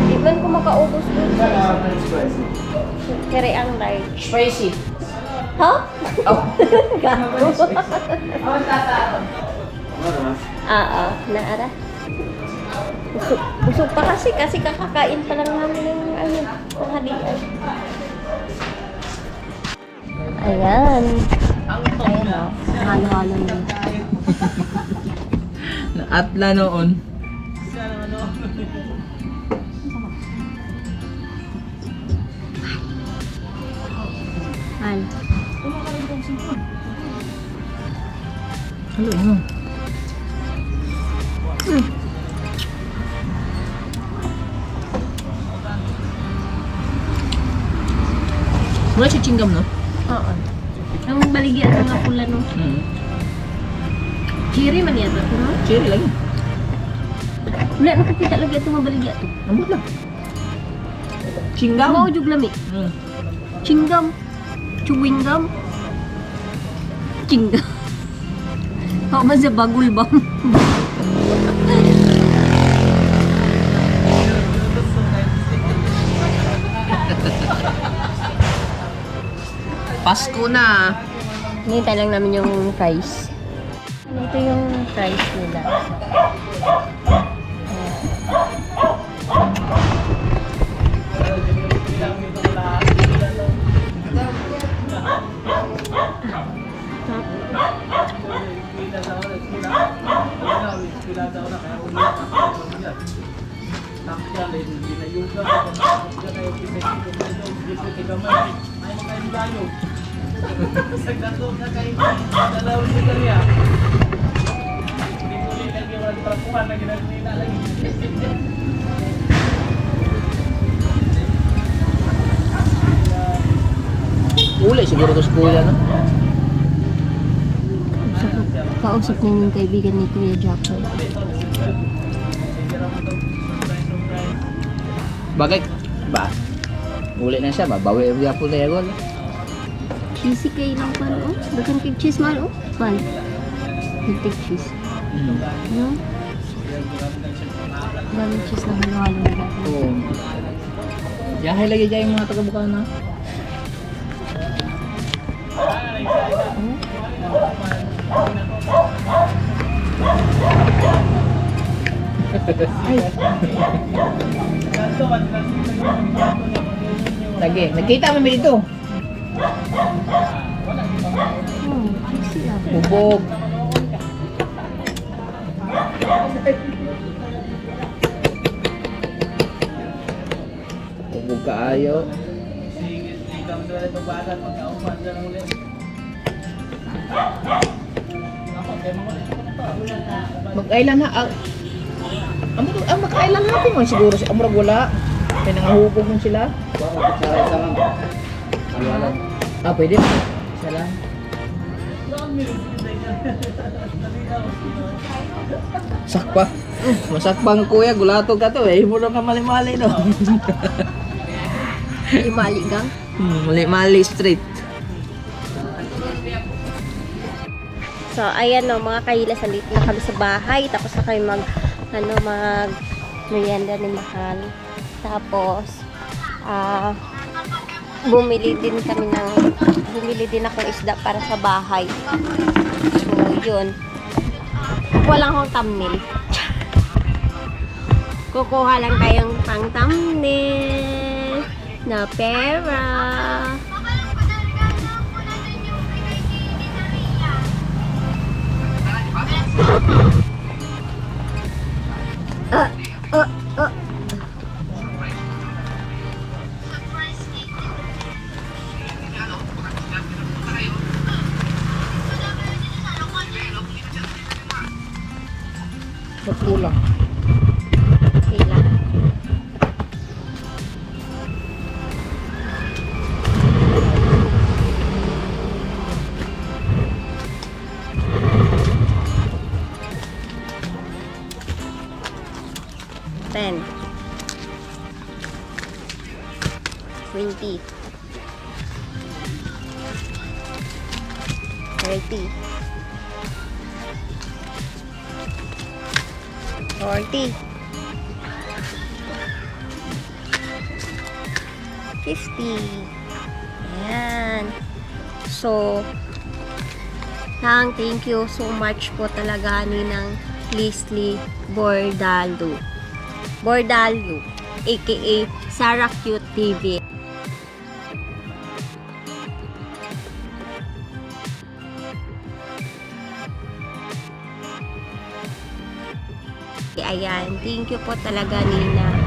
Di man ko makaubos dun sa kere ang large. Spicy. Ha? Oh. Gago. Oo, naara. Busog pa kasi kakakain pa lang namin ng tanghalian. Ayan. Ayan o. Halo-halo na. Atla noon. Halo. Halo mo. Wala si Chinggam, no? Oo. Ang baligyan ng mga pula no. Cherry man yata ito, no? Cherry lagi. Wala, nakakita lagi ito mga baligyan ito. Ambot lang. Chinggam. Mao jug lami. Chingam. Chewing gum. Chinggam. Ako ba sa bagul ba? Pasko na. Hinihintay lang namin yung fries. Ito yung fries nila. Uli siguro to sa kuya, no? Kausap niya yung kaibigan ni Kuya Jackson. Bagay ba? Uli na siya, babawi ang yapo na yagol. Cheesy kayo lang pa, oh. Dagan kay cheese man, oh. Man. Hintig cheese. No? Daming cheese na halo-halo na natin. Oo. Yahay lagi dyan yung mga taga-buka na. Lagi, nagkita kami dito. Cheesy lang. Bubog. Bubog kaayo. Mag-island ha. Mag-island natin mo siguro si Amurag wala. Kaya nangahubog mo sila. Pwede. Isa lang. Sakpa. Masakpang kuya, gulato ka to eh. Mura ka mali-mali no. Imaligang. Mali-mali street. So, ayan no, mga kahilas, nandito na kami sa bahay. Tapos na kami mag merienda ni Mahal. Tapos, bumili din akong isda para sa bahay. So, yun. Walang akong thumbnail. Kukuha lang tayong pang thumbnail na pera. Kulang. Okay lang. $10, $20, $30, $40, $50. Ayan. So, thank you so much po talaga Ninang Leslie Bordalo, aka Sarah Cute TV. Ayan, thank you po talaga Nina.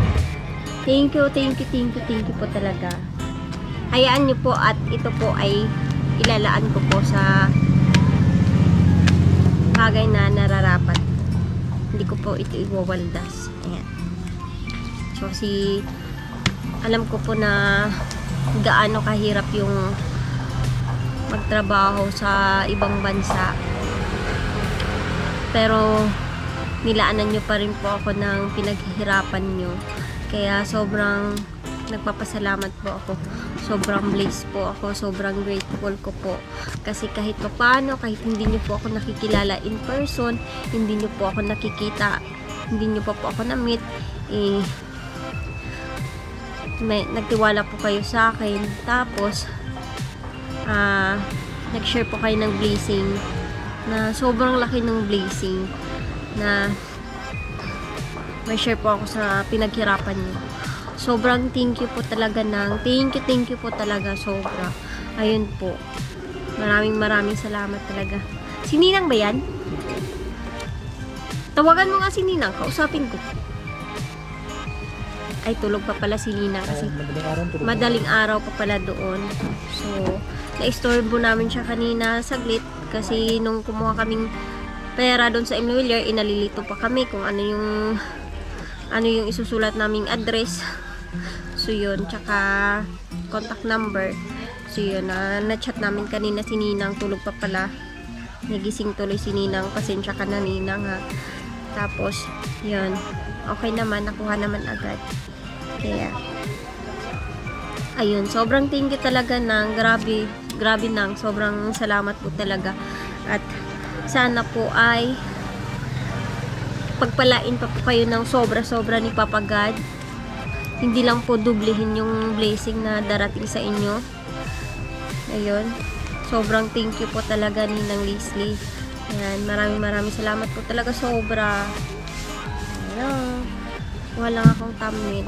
Thank you po talaga. Hayaan nyo po at ito po ay ilalaan ko po sa bagay na nararapat. Hindi ko po ito iwawaldas. Ayan. So, alam ko po na gaano kahirap yung magtrabaho sa ibang bansa. Pero, nilaanan nyo pa rin po ako ng pinaghihirapan nyo. Kaya, sobrang nagpapasalamat po ako. Sobrang blessed po ako. Sobrang grateful ko po. Kasi kahit paano, kahit hindi nyo po ako nakikilala in person, hindi nyo po ako nakikita, hindi nyo pa po ako na-meet, nagtiwala po kayo sa akin. Tapos, nag-share po kayo ng blessing na sobrang laki ng blessing na may share po ako sa pinaghirapan nyo. Sobrang thank you po talaga thank you po talaga sobra. Ayun po. Maraming salamat talaga. Si Ninang ba yan? Tawagan mo nga si Ninang, kausapin ko. Ay, tulog pa pala si Ninang kasi madaling araw pa pala doon. So, na-istorbo namin siya kanina saglit kasi nung kumuha kaming pera doon sa Emilio, inalilito pa kami kung ano yung isusulat naming address. So, yun. Tsaka, contact number. So, yun. Na-chat namin kanina si Ninang. Tulog pa pala. Nagising tuloy si Ninang. Pasensya ka na, Ninang, ha. Tapos, yun. Okay naman. Nakuha naman agad. Kaya, ayun. Sobrang thank you talaga nang. Grabe nang. Sobrang salamat po talaga. At, sana po ay pagpalain pa po kayo ng sobra-sobra ni Papa God. Hindi lang po dublehin yung blessing na darating sa inyo. Ayun. Sobrang thank you po talaga Ninang Leslie. Ayan, maraming salamat po talaga sobra. Ayan. Wala akong thumbnail.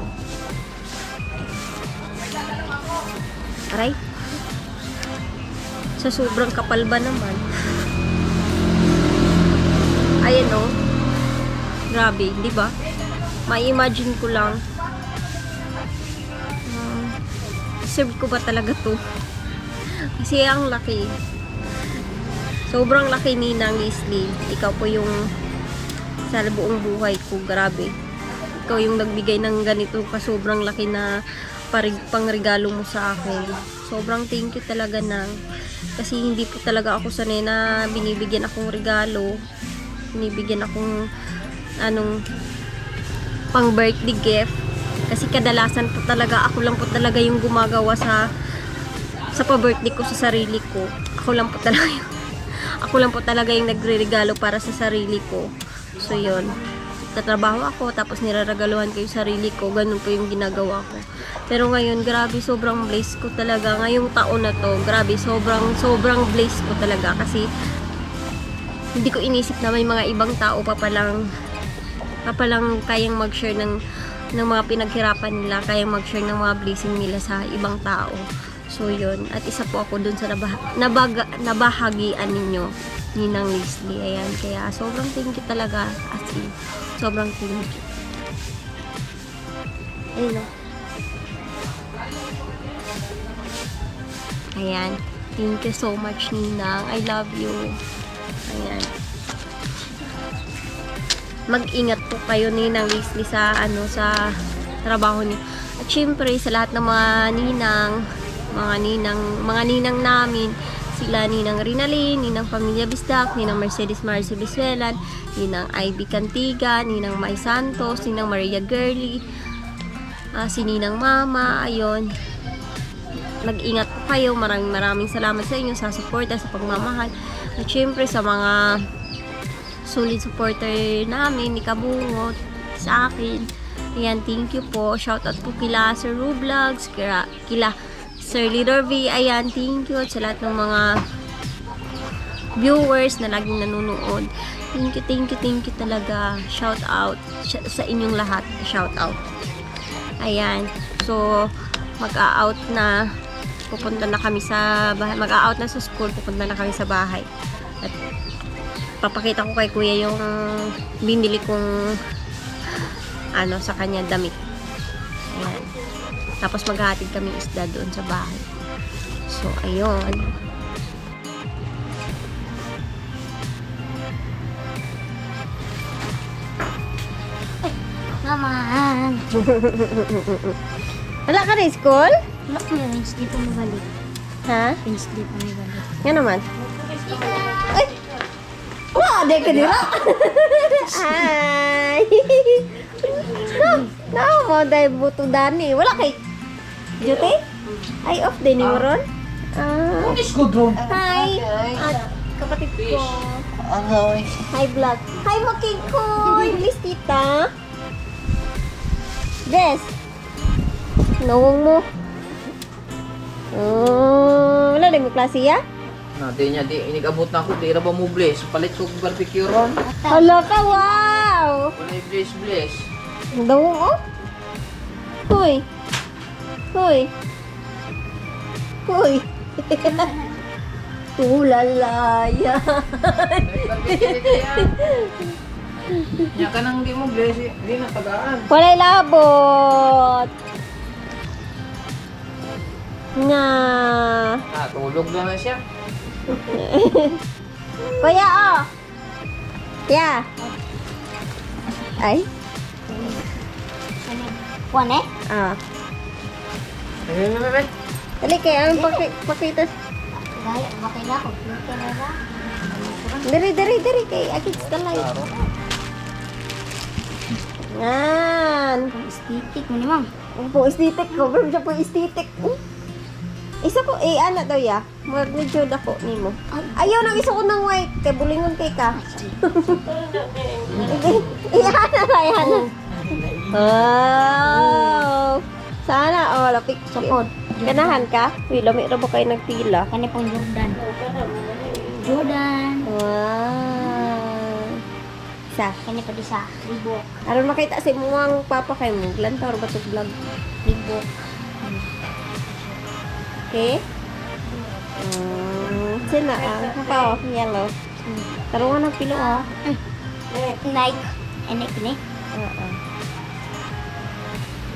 Aray. Sa sobrang kapal ba naman? Ayan o. Grabe, di ba? May-imagine ko lang. Serve ko ba talaga to? Kasi ang laki. Sobrang laki ni Nang Leslie. Ikaw po yung sa buong buhay ko, grabe. Ikaw yung nagbigay ng ganito ka sobrang laki na pangregalo mo sa akin. Sobrang thank you talaga, Nang. Kasi hindi po talaga ako sanay na binibigyan akong regalo. Binibigyan akong pang birthday gift. Kasi kadalasan po talaga, ako lang po talaga yung gumagawa sa pa-birthday ko sa sarili ko. Ako lang po talaga yung nagre-regalo para sa sarili ko. So, yun. Tatrabaho ako, tapos niraragaluhan ko yung sarili ko. Ganun po yung ginagawa ko. Pero ngayon, grabe, sobrang blessed ko talaga. Ngayong taon na to, grabe, sobrang blessed ko talaga. Kasi, hindi ko inisip na may mga ibang tao pa palang kayang mag-share ng mga pinaghirapan nila, kayang mag-share ng mga blessing nila sa ibang tao. So, yun. At isa po ako dun sa nabahagian ninyo, Ninang Leslie. Ayan. Kaya, sobrang thank you talaga. As in, sobrang thank you. Ayun, no? Ayan. Thank you so much, Ninang. I love you. Ayan. Mag-ingat po kayo, Ninang Leslie, sa trabaho niyo. At syempre, sa lahat ng mga ninang namin, sila Ninang Rinalyn, Ninang Pamilya Bisdak, Ninang Mercedes Marcy Bisuelan, Ninang Ivy Cantiga, Ninang Mai Santos, Ninang Maria Girly, si Ninang Mama, ayun. Mag-ingat po kayo. Maraming salamat sa inyo sa suporta, sa pagmamahal. At syempre sa mga solid supporter namin, ni Kabungot, sa akin. Ayan, thank you po. Shoutout po kila Sir Rublogs, kila Sir Leader V. Ayan, thank you. At sa lahat ng mga viewers na laging nanonood. Thank you talaga. Shoutout sa inyong lahat. Shoutout. Ayan. So, mag-a-out na. Pupunta na kami sa bahay. Mag-a-out na sa school. Pupunta na kami sa bahay. At papakita ko kay kuya yung binili kong sa kanya damit. Ayan. Tapos maghahatid kami isda doon sa bahay. So, ayun. Naman. Wala ka na school? Wala ko yung Wednesday pa mabalik. Ha? Wednesday pa mabalik. Yan naman. Ay! Wow, di ka nila. Ay! No, mo dahil buto dani. Wala kay duty? Ay, off din mo ron? Hi! At kapatid ko. Hi, vlog. Hi, making ko. English, tita. Yes. Nawang mo. Wala na mo klase ya? Di inigabot na ako, di ra ba mo bless? Palit ko barbecue ron. Hala ka, wow! Wala bless. Nawang oh? Hoy! Tulalaya. Nya ka nang di mo bless, di na tagaan. Walay labot. Nga. Tulog na siya. Kuya, oh. Yeah. Ay? Kuwan eh? Ah. Ay. Dali kaya ang pakita. Gaya, bakit na ako? Plute na ba? Diri kay agits ka lang. Ngan. Aesthetic mo ni ma'am. Po aesthetic ko, bro, siya po aesthetic. Isa ko ana daw ya. Mag-medyo dako nimo. Ayaw nang isa ko ng white kay bulingon kay ka. Iana. Oh. Sana lapik Sapod. Ganahan ka? Uy, lami ra ba kayo nagpila? Kani pong Jordan. Wow. Isa. Kani pa di sa Reebok. Aron makita si muang papa kay mo. Lantaw ra ba sa vlog? Reebok. Okay? Sina Ito, yellow. Tarungan ng pilo Nike. Nike ni.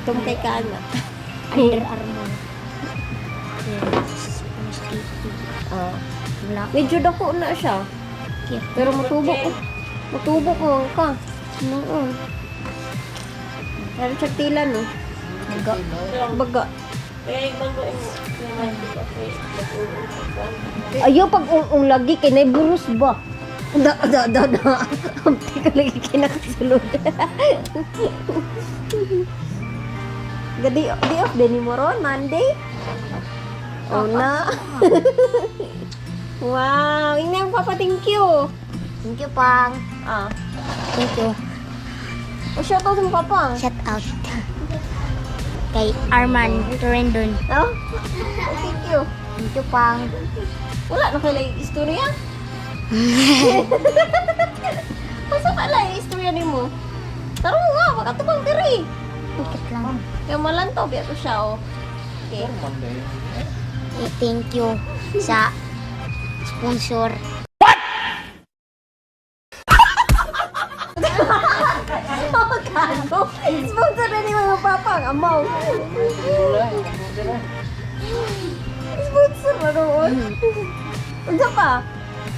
Tumkay ka na. Under Armour. Yes. Ah, Wala. medyo dako na siya. Okay. Pero matubok ko. Matubok ko ka. Oo. Pero siya tila, no? Baga. Baga. Ayaw pag ung lagi kay na burus ba? Da. Amti ka lagi kinakasulod. Gadi di off din mo ron Monday. Oh na. Wow, ingna yung papa, thank you. Thank you, Pang. Ah, Thank you. o shout out mo papa. Shout out. Kay Arman Torendon. Oh, thank you. Thank you, Pang. Wala na kayo istorya? Masa pala yung istorya ni mo? Taro nga, makatubang diri. Bakit lang? Yung malantaw, biya ko siya, oh. Okay. Thank you sa sponsor. Magkano? Sponsor na ni mga papang, amaw. Sponsor na doon. Unsa pa?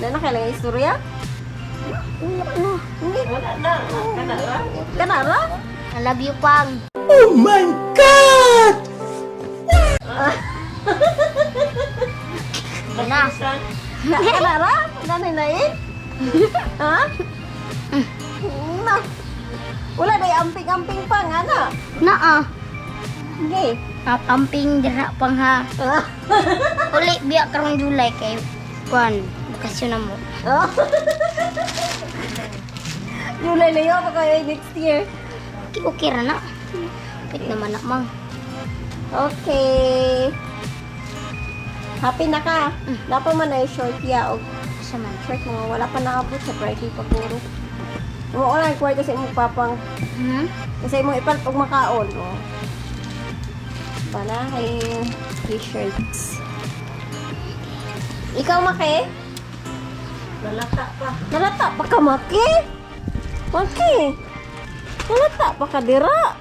Na kailangan istorya? Hindi. Kanara? I love you, Pang. Oh my God! Na. Kanara? Ganay na eh? Ha? Na. Wala na amping-amping pa nga na. Naa. Hindi. Kamping dira pang ha. Uli biya karong July kay Kwan. Bakasyon na mo. Oh. July na yun, baka next year. Okay ra na. Pit naman na, Mang. Okay. Happy na ka. Napa man na yung short ya o Asa man? short mga wala pa naabot sa Friday paguro. Oo lang, kwarto sa imong papang. Hmm? Kasi imong ipan pag makaon. Oh. Bala kay t-shirts. Ikaw, Maki? Nalata pa ka, Maki? Maki? Nalata pa ka, dira?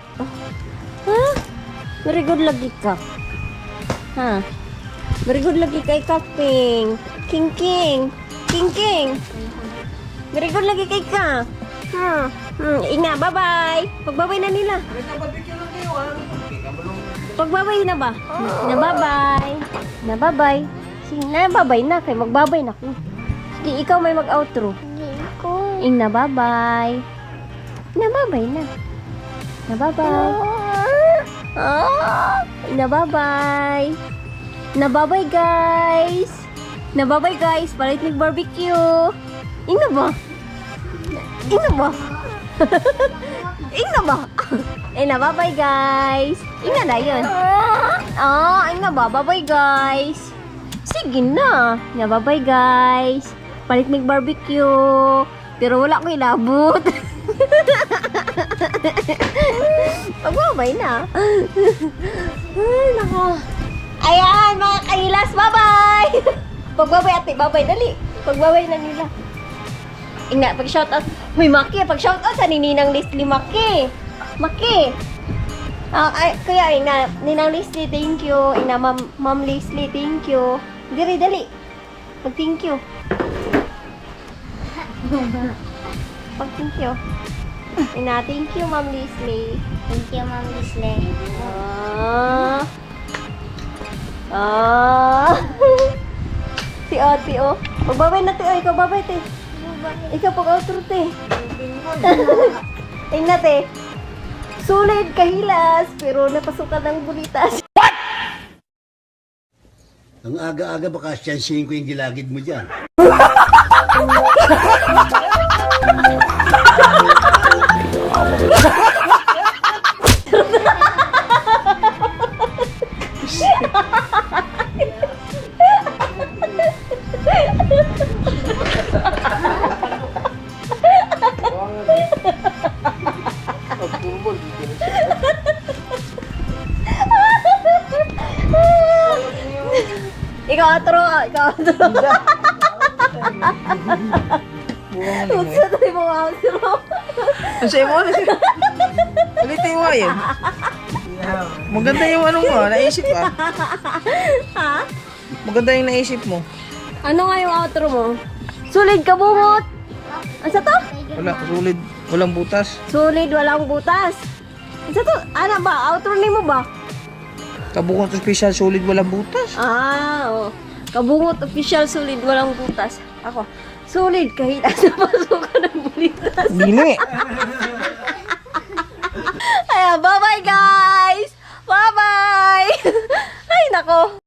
Ha? Very good lagi ka. Ha? Very good lagi kay Kaping. King. Very good lagi kay ka. Inga, bye-bye. Pagbabay na nila. Pagbabay na ba? Na bye-bye. Na bye-bye. Sige, na bye-bye na. Kay magbabay na ko. Sige, ikaw may mag-outro. Ing na bye-bye. Na bye-bye na. Na bye-bye. Na bye-bye. Na bye-bye, guys. Na bye-bye, guys. Palit ng barbecue. Ing na ba? Ing na ba? Ing na ba? Eh na, bye-bye, guys. Ing na yun. Ing na ba? Bye-bye, guys. Sige na. Na, bye-bye, guys. Palit mig barbecue. Pero wala ko ilabot. Pagbabay na. Ay, nako. Ayan, mga kailas. Bye-bye. Pagbabay, ate. Bye-bye. Dali. Pagbabay na nila. Ina, pag-shoutout. Uy, Maki, pag-shoutout sa Ninang Leslie, Maki. Maki. Ay, kaya, ina, Ninang Leslie, thank you. Ina, Ma'am Leslie, thank you. Diri, dali. Pag-thank you. Pag-thank you. Ina, thank you, Ma'am Leslie. Thank you, Ma'am Leslie. Si ate, oh. Pagbabay na, te. Oh, ikaw babay, te. Ikaw pag-outro, te. Tingnan, te. Sulit kahilas, pero napasukan ng bulitas. Ang aga-aga baka siyansihin ko yung gilagid mo dyan. Ikaw outro. Utsa tayo mo outro. Kasi mo, ulitin mo yun. Maganda yung ano mo, naisip ah. Ha? Maganda yung naisip mo. Ano nga yung outro mo? Sulid ka bungot! Ano to? Wala, solid. Walang butas. Sulid, walang butas. Ano to? Ano ba? Outro ni mo ba? Kabukot special, solid, walang butas. Oo. Kabungot official, sulid, walang butas. Ako, sulid, kahit asa pasukan ng bulitas. Dili. Ayan, bye-bye guys! Bye-bye! Ay, nako.